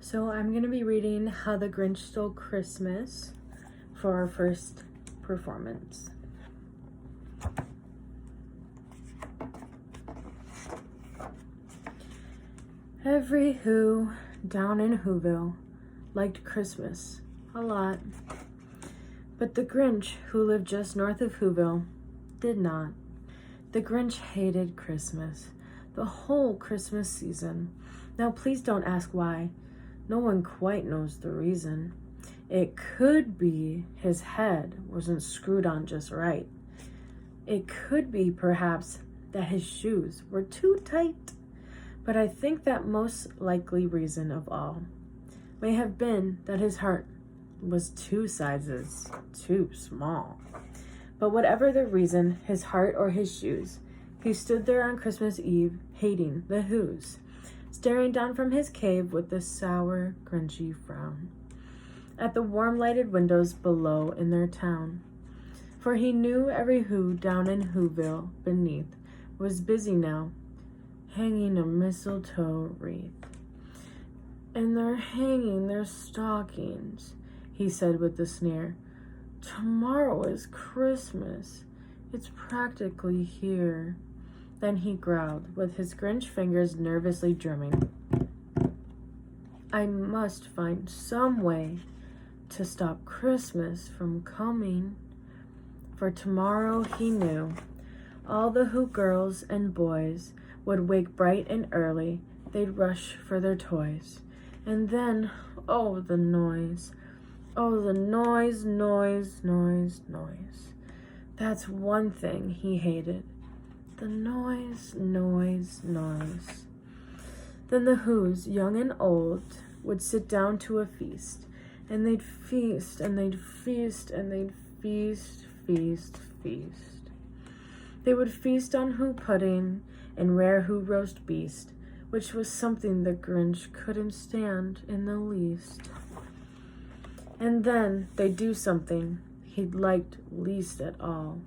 So I'm going to be reading How the Grinch Stole Christmas for our first performance. Every Who down in Whoville liked Christmas a lot, but the Grinch, who lived just north of Whoville, did not. The Grinch hated Christmas, the whole Christmas season. Now please don't ask why. No one quite knows the reason. It could be his head wasn't screwed on just right. It could be perhaps that his shoes were too tight. But I think that most likely reason of all may have been that his heart was 2 sizes too small. But whatever the reason, his heart or his shoes, he stood there on Christmas Eve hating the Whos, staring down from his cave with a sour, grinchy frown at the warm lighted windows below in their town. For he knew every Who down in Whoville beneath was busy now, hanging a mistletoe wreath. And they're hanging their stockings, he said with a sneer. Tomorrow is Christmas. It's practically here. Then he growled, with his Grinch fingers nervously drumming. I must find some way to stop Christmas from coming. For tomorrow, he knew, all the Who girls and boys would wake bright and early. They'd rush for their toys. And then, oh, the noise. Oh, the noise, noise, noise, noise. That's one thing he hated. The noise, noise, noise. Then the Whos, young and old, would sit down to a feast, and they'd feast, and they'd feast, and they'd feast, feast, feast. They would feast on Who pudding and rare Who roast beast, which was something the Grinch couldn't stand in the least. And then they'd do something he'd liked least at all.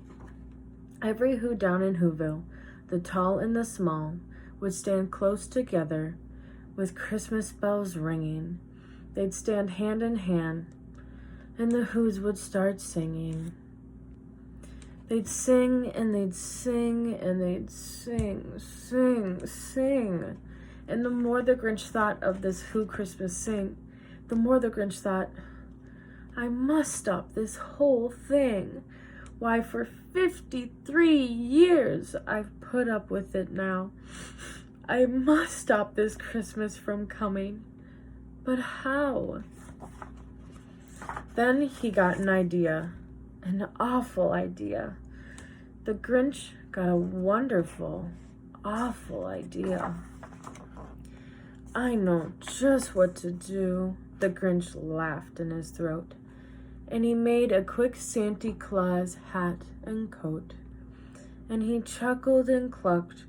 Every Who down in Whoville, the tall and the small, would stand close together with Christmas bells ringing. They'd stand hand in hand, and the Whos would start singing. They'd sing, and they'd sing, and they'd sing, sing, sing. And the more the Grinch thought of this Who Christmas sing, the more the Grinch thought, I must stop this whole thing. Why, for 53 years I've put up with it now. I must stop this Christmas from coming. But how? Then he got an idea, an awful idea. The Grinch got a wonderful, awful idea. I know just what to do. The Grinch laughed in his throat, and he made a quick Santa Claus hat and coat. And he chuckled and clucked,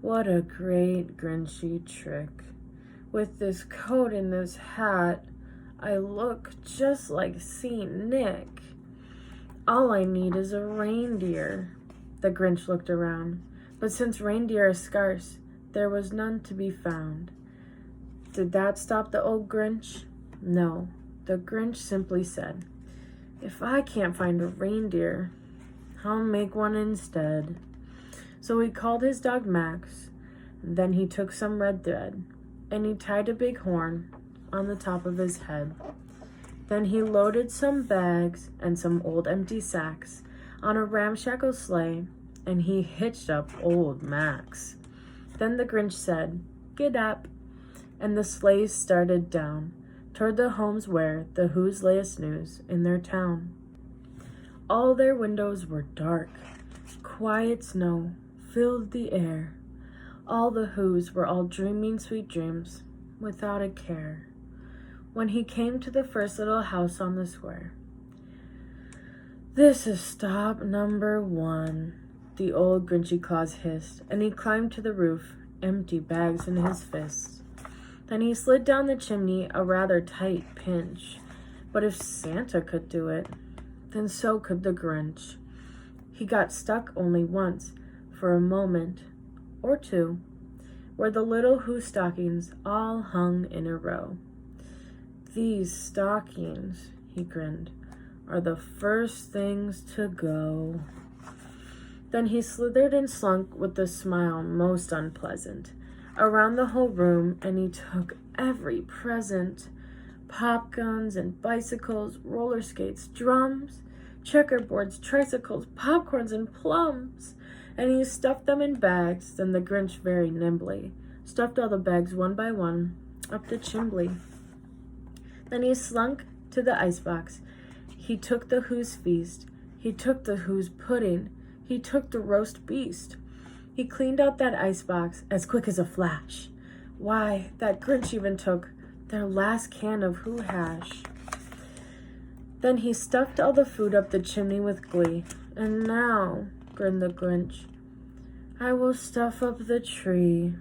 what a great Grinchy trick. With this coat and this hat, I look just like Saint Nick. All I need is a reindeer. The Grinch looked around, but since reindeer are scarce, there was none to be found. Did that stop the old Grinch? No, the Grinch simply said, if I can't find a reindeer, I'll make one instead. So he called his dog Max. Then he took some red thread, and he tied a big horn on the top of his head. Then he loaded some bags and some old empty sacks on a ramshackle sleigh, and he hitched up old Max. Then the Grinch said, "Get up," and the sleighs started down toward the homes where the Whos lay asnooze in their town. All their windows were dark. Quiet snow filled the air. All the Whos were all dreaming sweet dreams without a care. When he came to the first little house on the square, "This is stop number 1, the old Grinchy Claus hissed, and he climbed to the roof, empty bags in his fists. Then he slid down the chimney, a rather tight pinch. But if Santa could do it, then so could the Grinch. He got stuck only once, for a moment or two, where the little Who stockings all hung in a row. These stockings, he grinned, are the first things to go. Then he slithered and slunk with a smile most unpleasant around the whole room, and he took every present: pop guns and bicycles, roller skates, drums, checkerboards, tricycles, popcorns, and plums. And he stuffed them in bags. Then the Grinch very nimbly stuffed all the bags one by one up the chimbley. Then he slunk to the icebox. He took the Who's feast. He took the Who's pudding. He took the roast beast. He cleaned out that icebox as quick as a flash. Why, that Grinch even took their last can of Who hash. Then he stuffed all the food up the chimney with glee. And now, grinned the Grinch, I will stuff up the tree.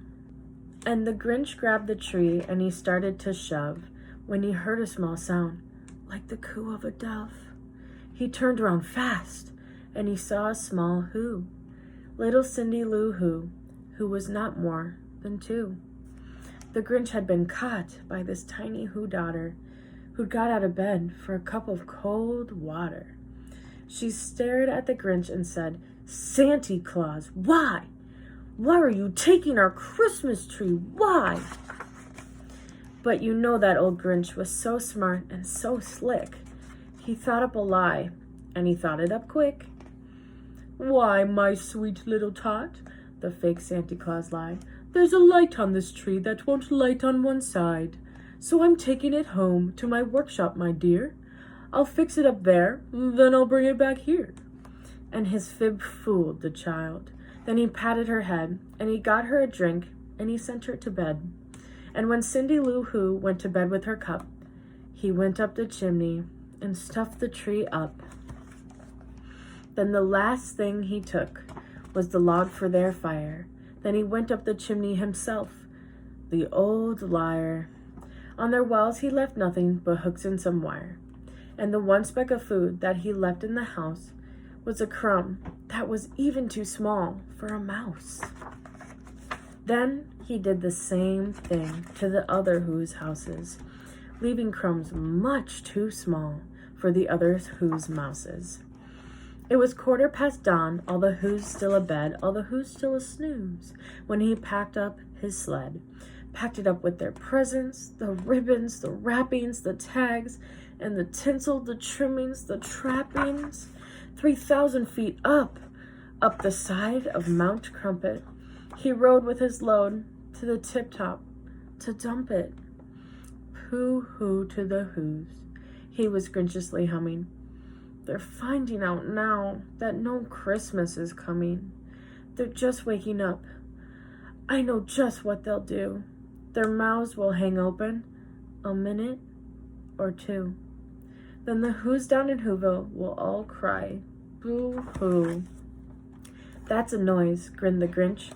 And the Grinch grabbed the tree and he started to shove when he heard a small sound, like the coo of a dove. He turned around fast and he saw a small Who, little Cindy Lou who was not more than 2. The Grinch had been caught by this tiny Who daughter who'd got out of bed for a cup of cold water. She stared at the Grinch and said, Santa Claus, why? Why are you taking our Christmas tree? Why? But you know that old Grinch was so smart and so slick. He thought up a lie, and he thought it up quick. Why, my sweet little tot, the fake Santa Claus lied, there's a light on this tree that won't light on one side. So I'm taking it home to my workshop, my dear. I'll fix it up there, then I'll bring it back here. And his fib fooled the child. Then he patted her head, and he got her a drink, and he sent her to bed. And when Cindy Lou Who went to bed with her cup, he went up the chimney and stuffed the tree up. Then the last thing he took was the log for their fire. Then he went up the chimney himself, the old liar. On their walls he left nothing but hooks and some wire. And the one speck of food that he left in the house was a crumb that was even too small for a mouse. Then he did the same thing to the other Who's houses, leaving crumbs much too small for the other Who's mouses. It was 15:15 dawn, all the Who's still abed, all the Who's still a snooze, when he packed up his sled. Packed it up with their presents, the ribbons, the wrappings, the tags, and the tinsel, the trimmings, the trappings. 3,000 feet up the side of Mount Crumpet, he rode with his load to the tip-top to dump it. Pooh-hoo to the Who's, he was grinchiously humming. They're finding out now that no Christmas is coming. They're just waking up. I know just what they'll do. Their mouths will hang open a minute or two. Then the Who's down in Whoville will all cry, boo-hoo. That's a noise, grinned the Grinch,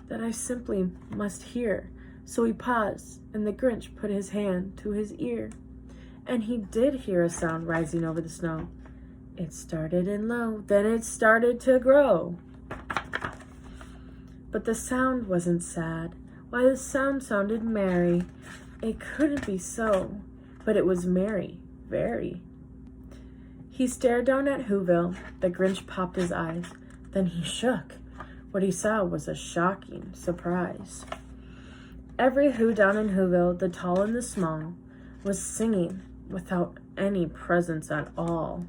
that I simply must hear. So he paused, and the Grinch put his hand to his ear. And he did hear a sound rising over the snow. It started in low, then it started to grow. But the sound wasn't sad. Why, the sound sounded merry. It couldn't be so, but it was merry, very. He stared down at Whoville. The Grinch popped his eyes. Then he shook. What he saw was a shocking surprise. Every Who down in Whoville, the tall and the small, was singing without any presents at all.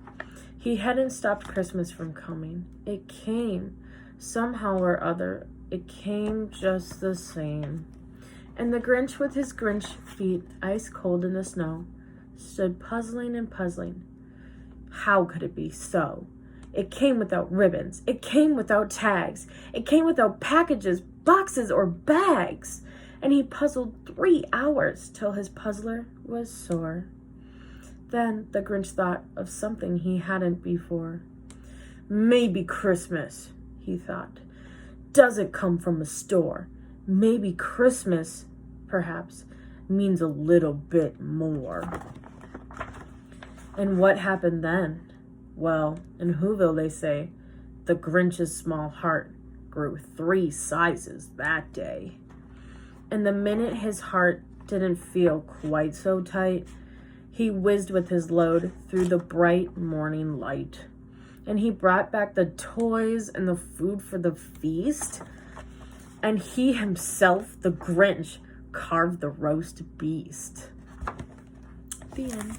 He hadn't stopped Christmas from coming. It came, somehow or other. It came just the same. And the Grinch, with his Grinch feet ice cold in the snow, stood puzzling and puzzling. How could it be so? It came without ribbons. It came without tags. It came without packages, boxes, or bags. And he puzzled 3 hours till his puzzler was sore. Then the Grinch thought of something he hadn't before. Maybe Christmas, he thought, doesn't come from a store. Maybe Christmas, perhaps, means a little bit more. And what happened then? Well, in Whoville they say, the Grinch's small heart grew 3 sizes that day. And the minute his heart didn't feel quite so tight, He whizzed with his load through the bright morning light. And he brought back the toys and the food for the feast. And he himself, the Grinch, carved the roast beast. The end.